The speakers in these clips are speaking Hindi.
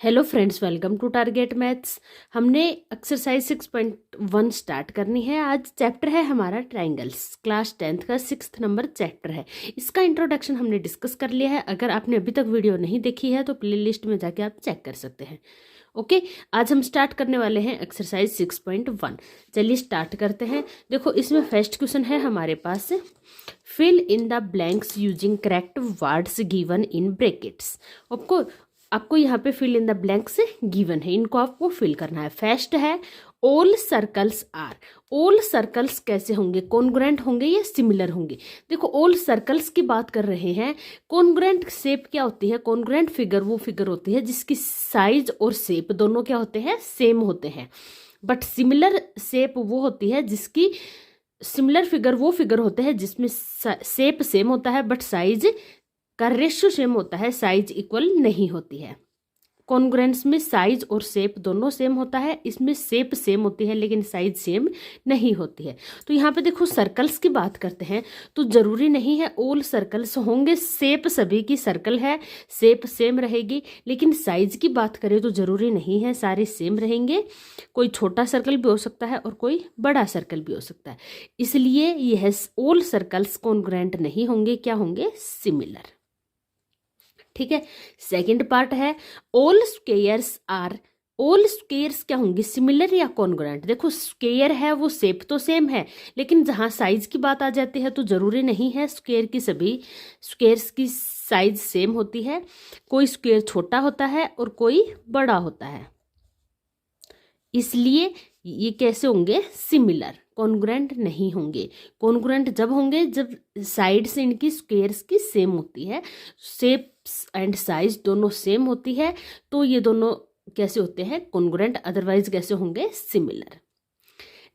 Hello friends, welcome to target maths. हमने एक्सरसाइज 6.1 स्टार्ट करनी है। आज चैप्टर है हमारा ट्रायंगल्स। क्लास 10th का 6th नंबर चैप्टर है। इसका इंट्रोडक्शन हमने डिस्कस कर लिया है। अगर आपने अभी तक वीडियो नहीं देखी है तो प्लेलिस्ट में जाके आप चेक कर सकते हैं। ओके, आज हम स्टार्ट करने वाले हैं एक्सरसाइज 6.1। चलिए स्टार्ट करते हैं। देखो, इसमें फर्स्ट क्वेश्चन है हमारे पास, fill in the blanks using correct words given in brackets. आपको यहाँ पे fill in the blanks given है, इनको आपको फिल करना है। फर्स्ट है all circles are. All circles कैसे होंगे? कॉन्ग्रुएंट होंगे या सिमिलर होंगे? देखो, ऑल सर्कल्स की बात कर रहे हैं। कॉन्ग्रुएंट शेप क्या होती है? कॉन्ग्रुएंट फिगर वो फिगर होती है जिसकी साइज और शेप दोनों क्या होते हैं? सेम होते हैं। बट सिमिलर शेप वो होती है जिसकी सिमिलर फिगर वो फिगर होते हैं जिसमें शेप सेम होता है बट साइज का रेशियो सेम होता है, साइज इक्वल नहीं होती है। कॉन्ग्रुएंस में साइज और शेप दोनों सेम होता है, इसमें शेप सेम होती है लेकिन साइज सेम नहीं होती है। तो यहाँ पे देखो, सर्कल्स की बात करते हैं तो जरूरी नहीं है ऑल सर्कल्स होंगे। शेप सभी की सर्कल है, शेप सेम रहेगी, लेकिन साइज की बात करें तो जरूरी नहीं है सारे सेम रहेंगे। कोई छोटा सर्कल भी हो सकता है और कोई बड़ा सर्कल भी हो सकता है। इसलिए यह ऑल सर्कल्स कॉन्ग्रुएंट नहीं होंगे, क्या होंगे? सिमिलर। ठीक है। सेकंड पार्ट है all squares are. All squares क्या होंगे? सिमिलर या कॉन्ग्रुएंट? देखो, स्क्वेयर है वो शेप तो सेम है, लेकिन जहां साइज की बात आ जाती है तो जरूरी नहीं है स्क्वेयर की सभी स्क्वेयर्स की साइज सेम होती है। कोई स्क्वेयर छोटा होता है और कोई बड़ा होता है, इसलिए ये कैसे होंगे? सिमिलर, कॉन्ग्रुएंट नहीं होंगे। कॉन्ग्रुएंट जब होंगे जब साइड से इनकी स्क्वेयर्स की सेम होती है, शेप्स एंड साइज दोनों सेम होती है, तो ये दोनों कैसे होते हैं? कॉन्ग्रुएंट। अदरवाइज कैसे होंगे? सिमिलर।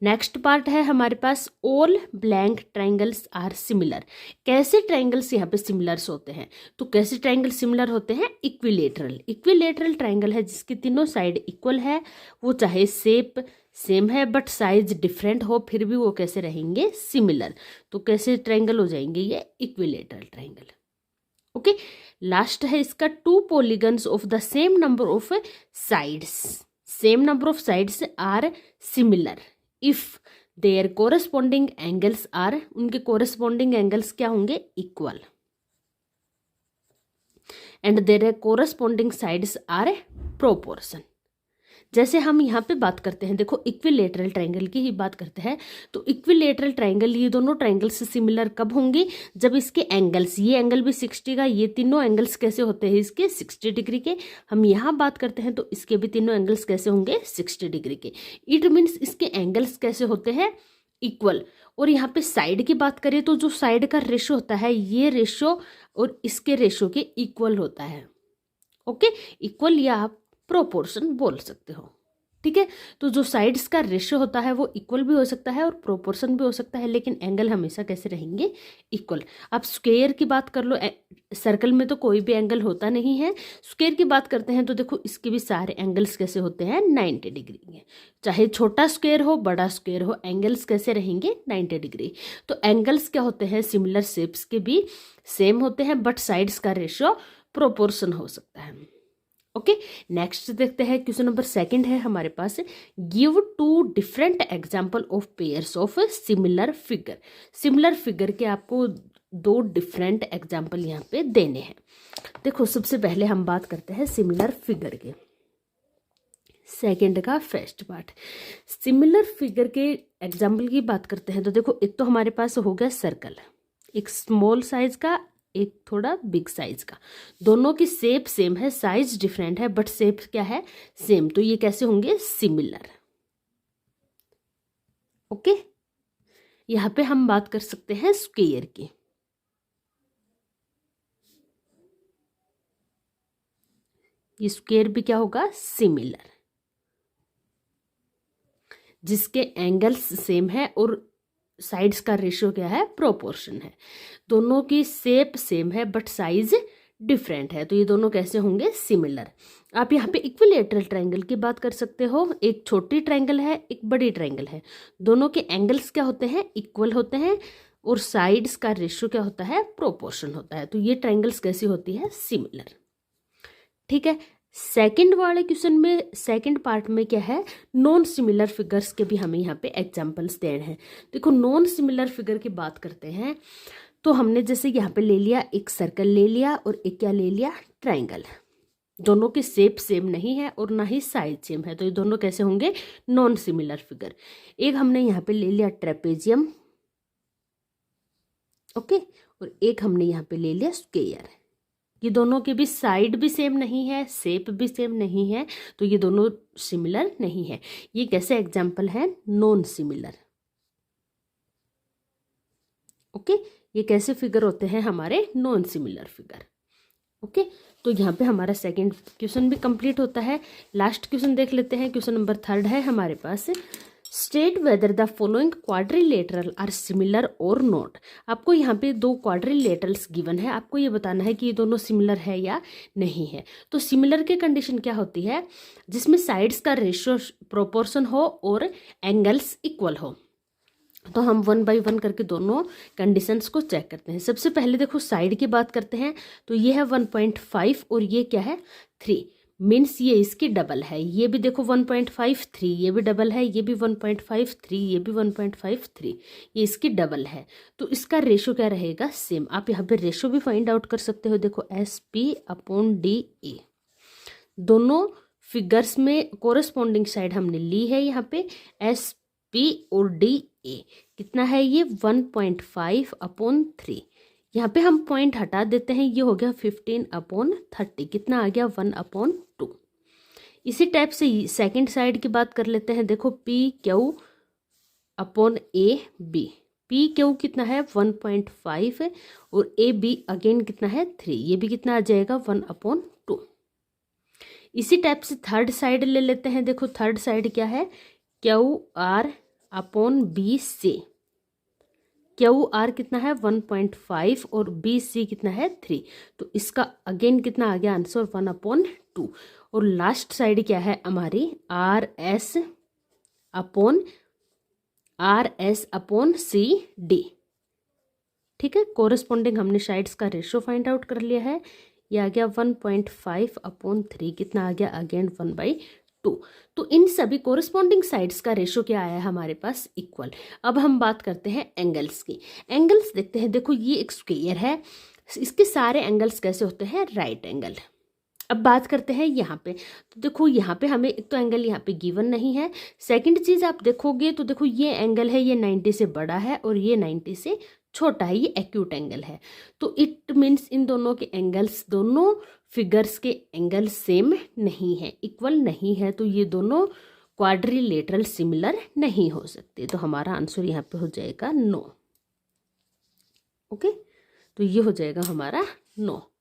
नेक्स्ट पार्ट है हमारे पास all blank triangles are similar. कैसे ट्राइंगल्स यहाँ पे सिमिलर्स होते हैं? तो कैसे ट्राइंगल सिमिलर होते हैं? इक्विलेटरल। इक्विलेटरल ट्राइंगल है जिसकी तीनों साइड इक्वल है, वो चाहे शेप सेम है बट साइज डिफरेंट हो, फिर भी वो कैसे रहेंगे? सिमिलर। तो कैसे ट्राइंगल हो जाएंगे ये? Equilateral triangle. ओके, लास्ट है इसका two polygons of the same number of sides. Same number of sides are similar if their corresponding angles are. उनके कोरस्पॉन्डिंग एंगल्स क्या होंगे? Equal. And their corresponding sides are proportion. जैसे हम यहाँ पे बात करते हैं, देखो इक्विलेटरल ट्रायंगल की ही बात करते हैं, तो इक्विलेटरल ट्रायंगल, ये दोनों ट्रायंगल्स सिमिलर कब होंगे? जब इसके एंगल्स, ये एंगल भी 60 का, ये तीनों एंगल्स कैसे होते हैं? इसके 60 डिग्री के। हम यहाँ बात करते हैं तो इसके भी तीनों एंगल्स कैसे होंगे? 60 डिग्री के। इट मीन्स इसके एंगल्स कैसे होते हैं? इक्वल। और यहाँ पे साइड की बात करें तो जो साइड का रेशो होता है, ये रेशो और इसके रेशो के इक्वल होता है। ओके, इक्वल या आप प्रोपोर्शन बोल सकते हो। ठीक है, तो जो साइड्स का रेशियो होता है वो इक्वल भी हो सकता है और प्रोपोर्शन भी हो सकता है, लेकिन एंगल हमेशा कैसे रहेंगे? इक्वल। आप स्क्वायर की बात कर लो, सर्कल में तो कोई भी एंगल होता नहीं है। स्क्वायर की बात करते हैं तो देखो, इसके भी सारे एंगल्स कैसे होते हैं? 90 डिग्री के। चाहे छोटा स्क्वायर हो बड़ा स्क्वायर हो, एंगल्स कैसे रहेंगे? 90 डिग्री। तो एंगल्स क्या होते हैं? सिमिलर शेप्स के भी सेम होते हैं बट साइड्स का रेशियो प्रोपोर्शन हो सकता है। ओके, नेक्स्ट देखते हैं। क्वेश्चन नंबर सेकंड है हमारे पास, give two different example of pairs of similar figure. Similar figure के आपको दो डिफरेंट एग्जांपल यहाँ पे देने हैं। देखो, सबसे पहले हम बात करते हैं सिमिलर फिगर के, सेकंड का फर्स्ट पार्ट। सिमिलर फिगर के एग्जाम्पल की बात करते हैं तो देखो, एक तो हमारे पास हो गया सर्कल, एक स्मॉल साइज का, एक थोड़ा बिग साइज का। दोनों की शेप सेम है, साइज डिफरेंट है बट शेप क्या है? सेम। तो ये कैसे होंगे? सिमिलर। ओके, यहां पे हम बात कर सकते हैं स्क्वायर की। ये स्क्वायर भी क्या होगा? सिमिलर, जिसके एंगल्स सेम है और साइड्स का रेशियो क्या है? प्रोपोर्शन है। दोनों की शेप सेम है बट साइज डिफरेंट है, तो ये दोनों कैसे होंगे? सिमिलर। आप यहाँ पे इक्विलेटरल ट्रायंगल की बात कर सकते हो। एक छोटी ट्रायंगल है, एक बड़ी ट्रायंगल है, दोनों के एंगल्स क्या होते हैं? इक्वल होते हैं और साइड्स का रेशियो क्या होता है? प्रोपोर्शन होता है। तो ये ट्रायंगल्स कैसी होती है? सिमिलर। ठीक है, सेकंड वाले क्वेश्चन में सेकंड पार्ट में क्या है, नॉन सिमिलर फिगर्स के भी हमें यहाँ पे एग्जांपल्स देने हैं। देखो नॉन सिमिलर फिगर की बात करते हैं तो हमने जैसे यहाँ पे ले लिया, एक सर्कल ले लिया और एक क्या ले लिया, ट्राइंगल। दोनों की शेप सेम नहीं है और ना ही साइज सेम है, तो ये दोनों कैसे होंगे, नॉन सिमिलर फिगर। एक हमने यहाँ पे ले लिया ट्रेपेजियम, ओके, और एक हमने यहाँ पे ले लिया स्क्वायर। ये दोनों के भी साइड भी सेम नहीं है, शेप भी सेम नहीं है, तो ये दोनों सिमिलर नहीं है। ये कैसे एग्जाम्पल है, नॉन सिमिलर। ओके, ये कैसे फिगर होते हैं हमारे, नॉन सिमिलर फिगर। ओके, तो यहाँ पे हमारा सेकंड क्वेश्चन भी कंप्लीट होता है। लास्ट क्वेश्चन देख लेते हैं, क्वेश्चन नंबर 3 है हमारे पास। State whether the following quadrilateral are similar और नॉट। आपको यहाँ पे 2 क्वाड्रिलेटरल्स गिवन है, आपको ये बताना है कि ये दोनों सिमिलर है या नहीं है। तो सिमिलर की कंडीशन क्या होती है, जिसमें साइड्स का रेशियो प्रोपोर्शन हो और एंगल्स इक्वल हो। तो हम 1 बाय 1 करके दोनों कंडीशंस को चेक करते हैं। सबसे पहले देखो साइड की बात करते हैं, तो ये है 1.5 और ये क्या है 3, मीन्स ये इसकी डबल है। ये भी देखो 1.5 3, ये भी डबल है, ये भी 1.5 3, ये भी 1.5 3, ये इसकी डबल है। तो इसका रेशो क्या रहेगा, सेम। आप यहाँ पे रेशो भी फाइंड आउट कर सकते हो। देखो SP/DA, दोनों फिगर्स में कोरस्पॉन्डिंग साइड हमने ली है। यहाँ पे SP और DA कितना है, ये 1.5/3। यहाँ पे हम पॉइंट हटा देते हैं, ये हो गया 15/30, कितना आ गया 1/2। इसी टाइप से सेकंड साइड की बात कर लेते हैं। देखो PQ/AB, PQ कितना है 1.5 है और AB अगेन कितना है 3, ये भी कितना आ जाएगा 1/2। इसी टाइप से थर्ड साइड ले लेते हैं। देखो थर्ड साइड क्या है, QR/BC, QR कितना है 1.5 और BC कितना है 3, तो इसका अगेन कितना आ गया आंसर 1/2। और लास्ट साइड क्या है हमारी RS/CD, ठीक है। कोरस्पॉन्डिंग हमने साइड्स का रेशियो फाइंड आउट कर लिया है। ये आ गया 1.5/3, कितना आ गया अगेन 1/2। तो इन सभी कोरस्पॉन्डिंग साइड्स का रेशियो क्या आया हमारे पास, इक्वल। अब हम बात करते हैं एंगल्स की। एंगल्स देखते हैं। देखो ये एक स्क्वायर है, इसके सारे एंगल्स कैसे होते हैं, राइट एंगल। अब बात करते हैं यहाँ पे, तो देखो यहाँ पे हमें एक तो एंगल यहाँ पे गिवन नहीं है। सेकंड चीज आप देखोगे तो देखो ये एंगल है, ये 90 से बड़ा है और ये 90 से छोटा है, ये एक्यूट एंगल है। तो इट मीन्स इन दोनों के एंगल्स, दोनों फिगर्स के एंगल सेम नहीं है, इक्वल नहीं है, तो ये दोनों क्वाड्रिलेटरल सिमिलर नहीं हो सकते। तो हमारा आंसर यहाँ पे हो जाएगा नो। ओके, तो ये हो जाएगा हमारा नो,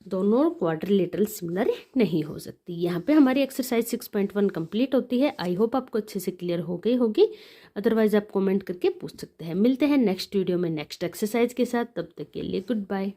दोनों क्वाड्रिलेटरल सिमिलर नहीं हो सकती। यहाँ पे हमारी एक्सरसाइज 6.1 कंप्लीट होती है। आई होप आपको अच्छे से क्लियर हो गई होगी, अदरवाइज आप कमेंट करके पूछ सकते हैं। मिलते हैं नेक्स्ट वीडियो में नेक्स्ट एक्सरसाइज के साथ, तब तक के लिए गुड बाय।